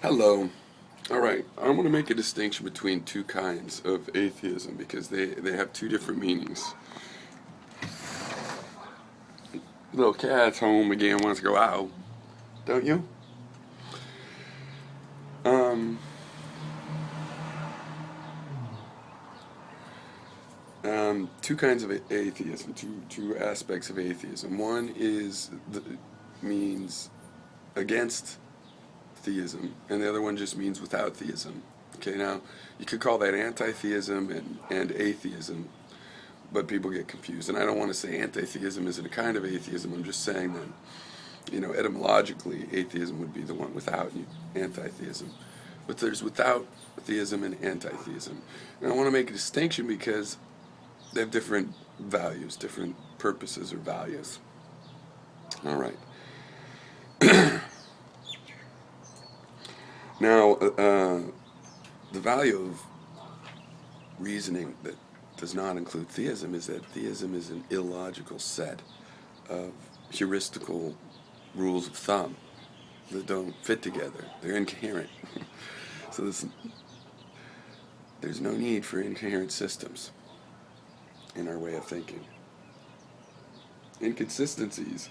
Hello. Alright, I want to make a distinction between two kinds of atheism because they have two different meanings. Little cat's home again, wants to go out, don't you? Um, Two kinds of atheism, two aspects of atheism. One means against theism, and the other one just means without theism. Okay, now you could call that anti-theism and atheism, but people get confused. And I don't want to say anti-theism isn't a kind of atheism. I'm just saying that, etymologically, atheism would be the one without anti-theism. But there's without theism and anti-theism. And I want to make a distinction because they have different values, different purposes or values. All right. Now, the value of reasoning that does not include theism is that theism is an illogical set of heuristical rules of thumb that don't fit together. They're incoherent. So there's no need for incoherent systems in our way of thinking. Inconsistencies,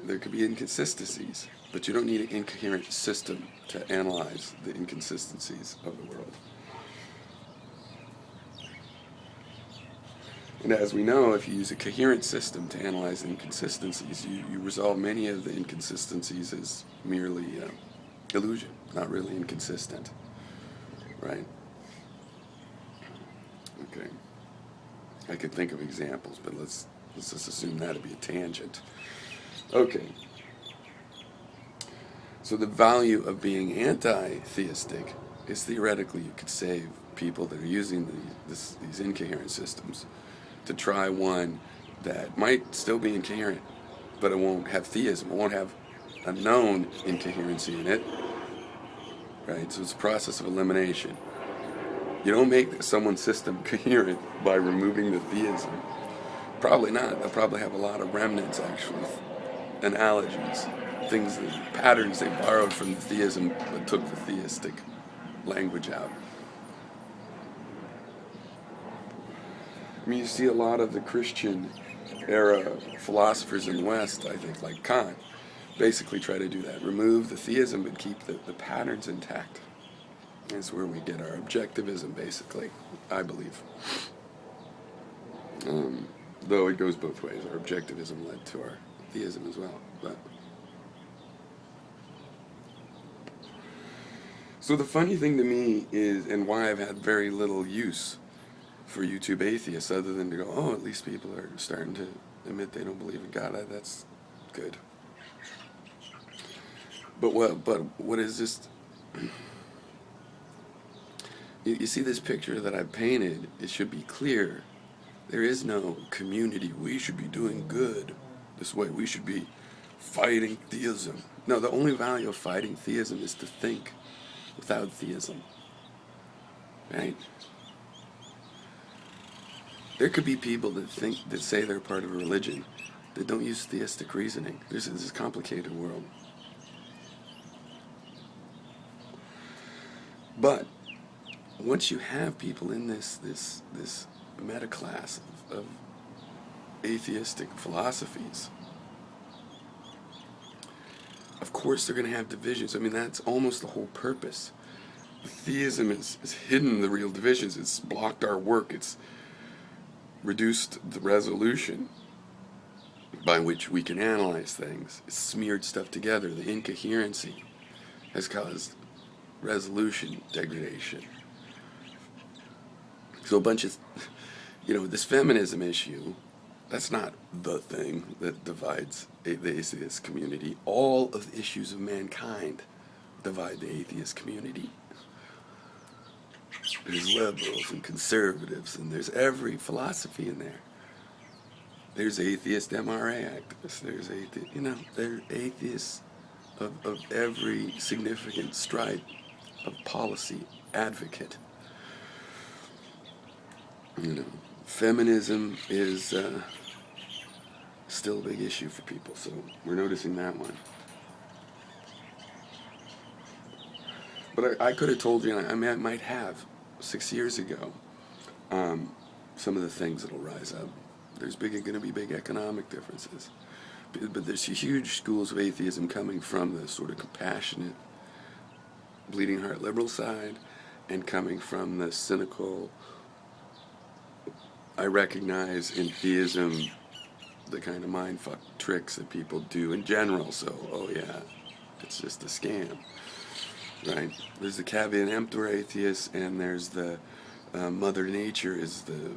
there could be inconsistencies, but you don't need an incoherent system to analyze the inconsistencies of the world. And as we know, if you use a coherent system to analyze inconsistencies, you resolve many of the inconsistencies as merely illusion, not really inconsistent, right? Okay. I could think of examples, but let's just assume that to be a tangent. Okay. So the value of being anti-theistic is theoretically you could save people that are using these incoherent systems to try one that might still be incoherent, but it won't have theism. It won't have a known incoherency in it, right? So it's a process of elimination. You don't make someone's system coherent by removing the theism. Probably not. They'll probably have a lot of remnants, actually, analogies, patterns they borrowed from the theism, but took the theistic language out. I mean, you see a lot of the Christian era philosophers in the West, I think, like Kant, basically try to do that. Remove the theism, but keep the patterns intact. That's where we get our objectivism, basically, I believe. Though it goes both ways. Our objectivism led to our theism as well. But so the funny thing to me is, and why I've had very little use for YouTube atheists, other than to go, oh, at least people are starting to admit they don't believe in God. That's good. But what is this? You see this picture that I've painted, it should be clear. There is no community. We should be doing good this way. We should be fighting theism. No, the only value of fighting theism is to think without theism. Right? There could be people that say they're part of a religion that don't use theistic reasoning. This is a complicated world. But once you have people in this meta class of atheistic philosophies, of course they're going to have divisions. I mean, that's almost the whole purpose. Theism has hidden the real divisions. It's blocked our work. It's reduced the resolution by which we can analyze things. It's smeared stuff together. The incoherency has caused resolution degradation. So a bunch of, this feminism issue, that's not the thing that divides the atheist community. All of the issues of mankind divide the atheist community. There's liberals and conservatives, and there's every philosophy in there. There's atheist MRA activists. There's they're atheists of every significant stripe of policy advocate. Feminism is still a big issue for people, so we're noticing that one. But I could have told you, and I mean, I might have 6 years ago, some of the things that'll rise up. There's going to be big economic differences. But there's huge schools of atheism coming from the sort of compassionate, bleeding heart liberal side, and coming from the cynical, I recognize in theism the kind of mindfuck tricks that people do in general, so, oh yeah, it's just a scam, right? There's the caveat emptor atheist, and there's the Mother Nature is the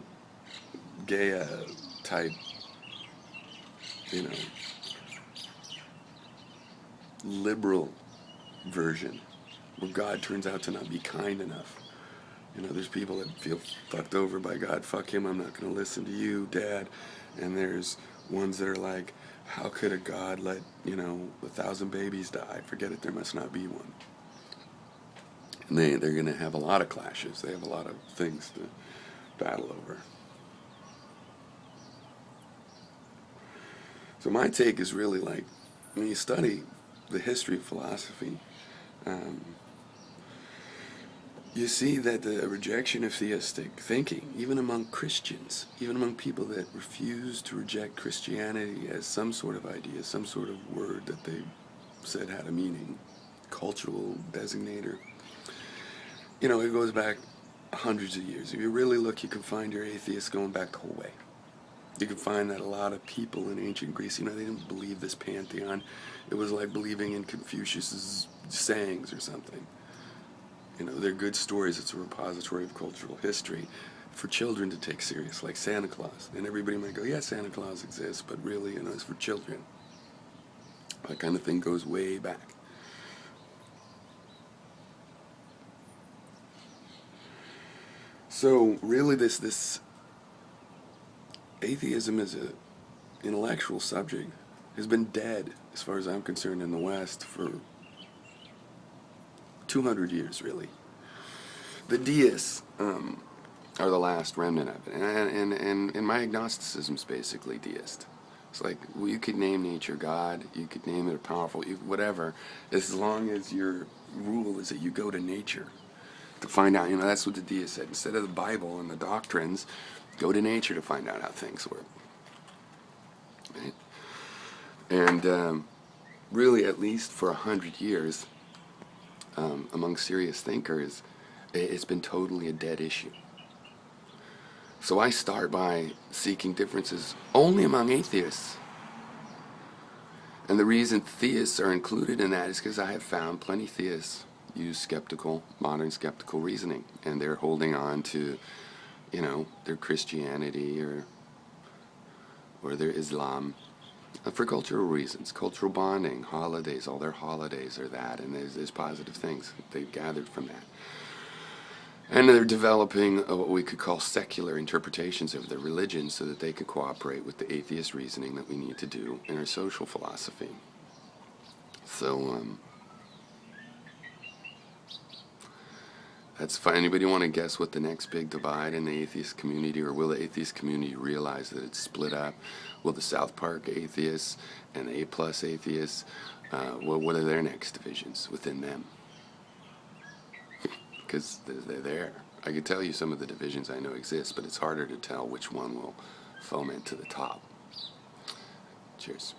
Gaia type, you know, liberal version, where God turns out to not be kind enough. You know, there's people that feel fucked over by God. Fuck him, I'm not going to listen to you, Dad. And there's ones that are like, how could a God let, 1,000 babies die? Forget it, there must not be one. And they're going to have a lot of clashes. They have a lot of things to battle over. So my take is really like, when you study the history of philosophy, you see that the rejection of theistic thinking, even among Christians, even among people that refuse to reject Christianity as some sort of idea, some sort of word that they said had a meaning, cultural designator, it goes back hundreds of years. If you really look, you can find your atheists going back the whole way. You can find that a lot of people in ancient Greece, they didn't believe this pantheon. It was like believing in Confucius's sayings or something. They're good stories. It's a repository of cultural history for children to take serious, like Santa Claus. And everybody might go, yeah, Santa Claus exists, but really, it's for children. That kind of thing goes way back. So really this atheism as an intellectual subject has been dead, as far as I'm concerned, in the West for 200 years, really. The deists are the last remnant of it, and my agnosticism is basically deist. It's like, well, you could name nature God, you could name it a powerful, whatever, as long as your rule is that you go to nature to find out. That's what the deists said. Instead of the Bible and the doctrines, go to nature to find out how things work. Right? And really, at least for 100 years, among serious thinkers, it's been totally a dead issue. So I start by seeking differences only among atheists. And the reason theists are included in that is because I have found plenty of theists use modern skeptical reasoning, and they're holding on to, their Christianity or their Islam for cultural reasons, cultural bonding, holidays, all their holidays are that, and there's positive things they've gathered from that. And they're developing what we could call secular interpretations of their religion so that they can cooperate with the atheist reasoning that we need to do in our social philosophy. So, that's fine. Anybody want to guess what the next big divide in the atheist community, or will the atheist community realize that it's split up? Will the South Park atheists and the A+ atheists, what are their next divisions within them? Because they're there. I could tell you some of the divisions I know exist, but it's harder to tell which one will foment to the top. Cheers.